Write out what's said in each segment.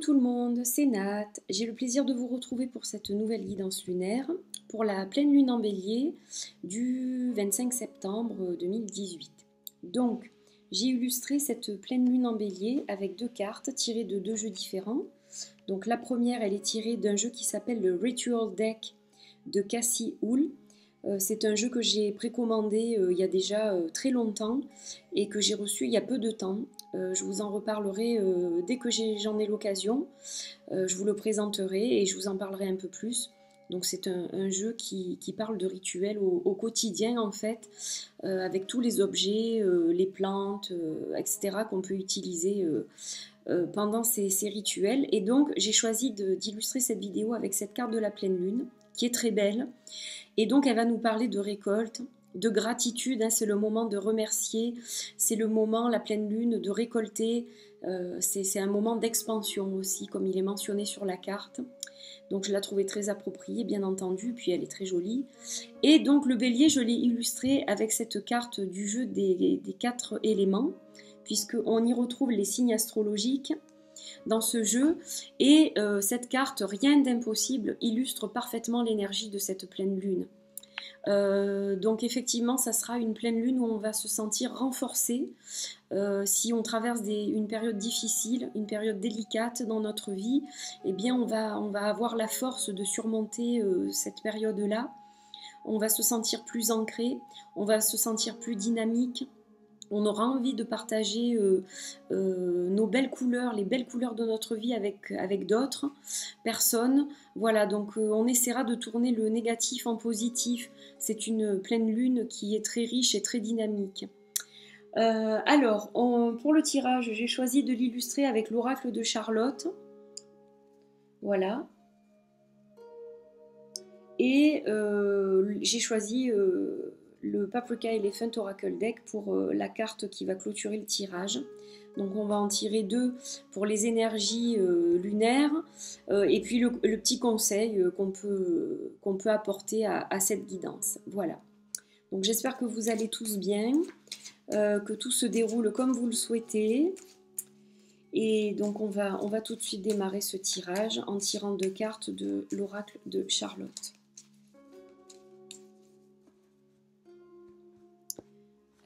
tout le monde, c'est Nat. J'ai le plaisir de vous retrouver pour cette nouvelle guidance lunaire pour la pleine lune en bélier du 25 septembre 2018. Donc, j'ai illustré cette pleine lune en bélier avec deux cartes tirées de deux jeux différents. Donc la première, elle est tirée d'un jeu qui s'appelle le Ritual Deck de Cassie Hull. C'est un jeu que j'ai précommandé il y a déjà très longtemps et que j'ai reçu il y a peu de temps. Je vous en reparlerai dès que j'en ai l'occasion. Je vous le présenterai et je vous en parlerai un peu plus. Donc c'est un jeu qui parle de rituels au quotidien en fait, avec tous les objets, les plantes, etc. qu'on peut utiliser pendant ces rituels. Et donc j'ai choisi d'illustrer cette vidéo avec cette carte de la pleine lune qui est très belle. Et donc elle va nous parler de récolte, de gratitude, hein, c'est le moment de remercier, c'est le moment, la pleine lune, de récolter, c'est un moment d'expansion aussi, comme il est mentionné sur la carte. Donc je la trouvais très appropriée, bien entendu, puis elle est très jolie. Et donc le bélier, je l'ai illustré avec cette carte du jeu des 4 éléments, puisqu'on y retrouve les signes astrologiques dans ce jeu, et cette carte, rien d'impossible, illustre parfaitement l'énergie de cette pleine lune. Donc effectivement, ça sera une pleine lune où on va se sentir renforcé si on traverse une période difficile, une période délicate dans notre vie. Eh bien, on va avoir la force de surmonter cette période-là. On va se sentir plus ancré, on va se sentir plus dynamique. On aura envie de partager nos belles couleurs, les belles couleurs de notre vie avec d'autres personnes. Voilà, donc on essaiera de tourner le négatif en positif. C'est une pleine lune qui est très riche et très dynamique. Alors, pour le tirage, j'ai choisi de l'illustrer avec l'oracle de Charlotte. Voilà. Et j'ai choisi le Paprika Elephant Oracle Deck pour la carte qui va clôturer le tirage. Donc on va en tirer deux pour les énergies lunaires et puis le petit conseil qu'on peut apporter à cette guidance. Voilà. Donc j'espère que vous allez tous bien, que tout se déroule comme vous le souhaitez. Et donc on va tout de suite démarrer ce tirage en tirant deux cartes de l'oracle de Charlotte.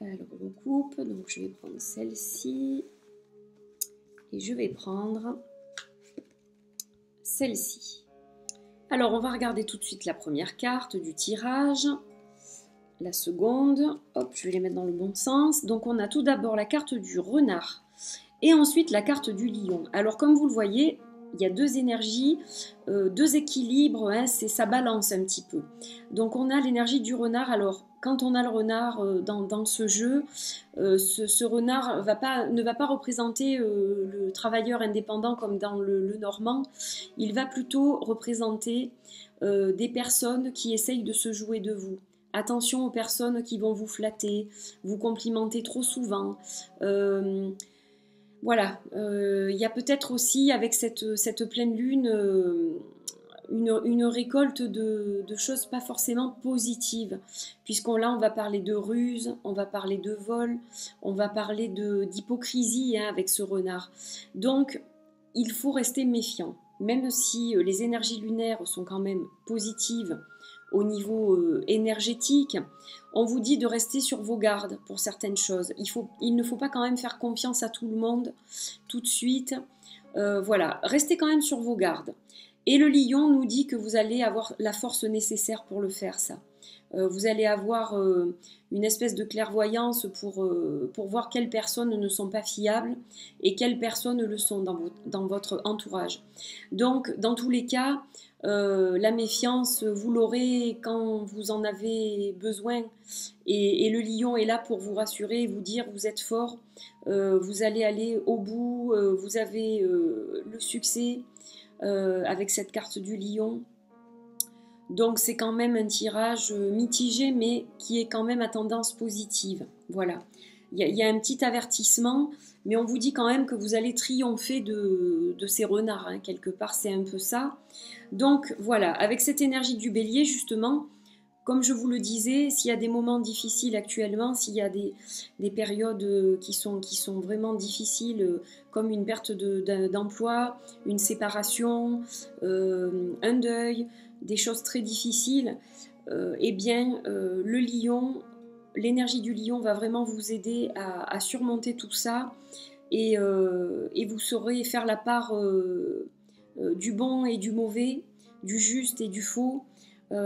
Alors on coupe, donc je vais prendre celle-ci et je vais prendre celle-ci. Alors on va regarder tout de suite la première carte du tirage, la seconde, hop, je vais les mettre dans le bon sens. Donc on a tout d'abord la carte du renard et ensuite la carte du lion. Alors comme vous le voyez, il y a deux énergies, deux équilibres, hein, ça balance un petit peu. Donc on a l'énergie du renard. Alors quand on a le renard dans ce jeu, ce renard ne va pas représenter le travailleur indépendant comme dans le normand. Il va plutôt représenter des personnes qui essayent de se jouer de vous. Attention aux personnes qui vont vous flatter, vous complimenter trop souvent. Voilà, il y a peut-être aussi avec cette pleine lune une récolte de choses pas forcément positives, puisqu'on va parler de ruse, on va parler de vol, on va parler d'hypocrisie hein, avec ce renard. Donc, il faut rester méfiant, même si les énergies lunaires sont quand même positives au niveau énergétique, on vous dit de rester sur vos gardes pour certaines choses. Il ne faut pas quand même faire confiance à tout le monde tout de suite. Voilà, restez quand même sur vos gardes. Et le lion nous dit que vous allez avoir la force nécessaire pour le faire, ça. Vous allez avoir une espèce de clairvoyance pour voir quelles personnes ne sont pas fiables et quelles personnes le sont dans votre entourage. Donc, dans tous les cas, la méfiance, vous l'aurez quand vous en avez besoin et le lion est là pour vous rassurer et vous dire vous êtes fort, vous allez aller au bout, vous avez le succès avec cette carte du lion. Donc c'est quand même un tirage mitigé mais qui est quand même à tendance positive. Voilà, il y a un petit avertissement mais on vous dit quand même que vous allez triompher de ces renards, hein. Quelque part c'est un peu ça. Donc voilà, avec cette énergie du bélier justement, comme je vous le disais, s'il y a des moments difficiles actuellement, s'il y a des périodes qui sont vraiment difficiles, comme une perte d'emploi, une séparation, un deuil, des choses très difficiles, eh bien, le lion, l'énergie du lion va vraiment vous aider à surmonter tout ça et vous saurez faire la part du bon et du mauvais, du juste et du faux.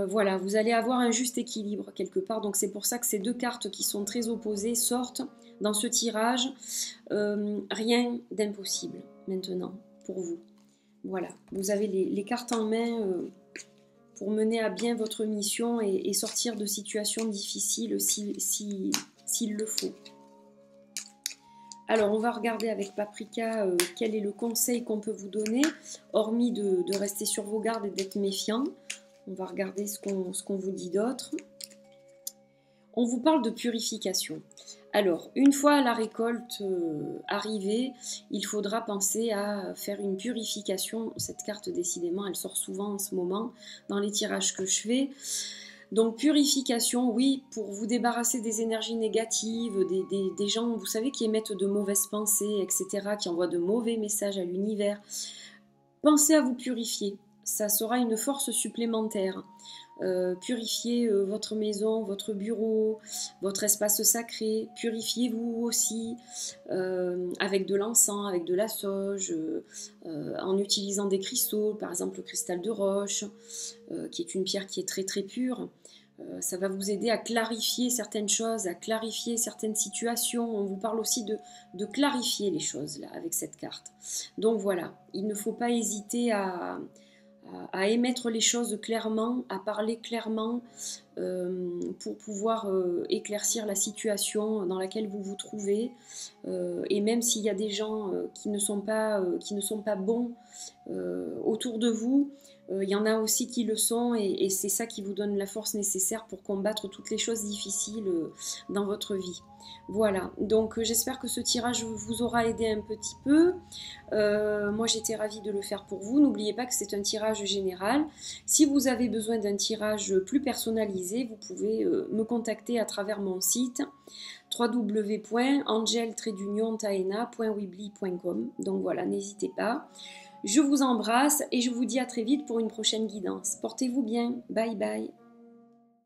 Voilà, vous allez avoir un juste équilibre quelque part. Donc c'est pour ça que ces deux cartes qui sont très opposées sortent dans ce tirage. Rien d'impossible maintenant pour vous. Voilà, vous avez les cartes en main pour mener à bien votre mission et sortir de situations difficiles s'il le faut. Alors, on va regarder avec Paprika quel est le conseil qu'on peut vous donner, hormis de rester sur vos gardes et d'être méfiant. On va regarder ce qu'on vous dit d'autre. On vous parle de purification. Alors, une fois la récolte arrivée, il faudra penser à faire une purification. Cette carte, décidément, elle sort souvent en ce moment dans les tirages que je fais. Donc, purification, oui, pour vous débarrasser des énergies négatives, des gens, vous savez, qui émettent de mauvaises pensées, etc., qui envoient de mauvais messages à l'univers. Pensez à vous purifier. Ça sera une force supplémentaire. Purifiez votre maison, votre bureau, votre espace sacré. Purifiez-vous aussi avec de l'encens, avec de la sauge, en utilisant des cristaux, par exemple le cristal de roche, qui est une pierre qui est très très pure. Ça va vous aider à clarifier certaines choses, à clarifier certaines situations. On vous parle aussi de clarifier les choses là avec cette carte. Donc voilà, il ne faut pas hésiter à émettre les choses clairement, à parler clairement pour pouvoir éclaircir la situation dans laquelle vous vous trouvez. Et même s'il y a des gens qui ne sont pas bons autour de vous, il y en a aussi qui le sont et c'est ça qui vous donne la force nécessaire pour combattre toutes les choses difficiles dans votre vie. Voilà, donc j'espère que ce tirage vous aura aidé un petit peu. Moi j'étais ravie de le faire pour vous. N'oubliez pas que c'est un tirage général. Si vous avez besoin d'un tirage plus personnalisé, vous pouvez me contacter à travers mon site www.angel-taena.weebly.com. Donc voilà, n'hésitez pas. Je vous embrasse et je vous dis à très vite pour une prochaine guidance. Portez-vous bien. Bye bye.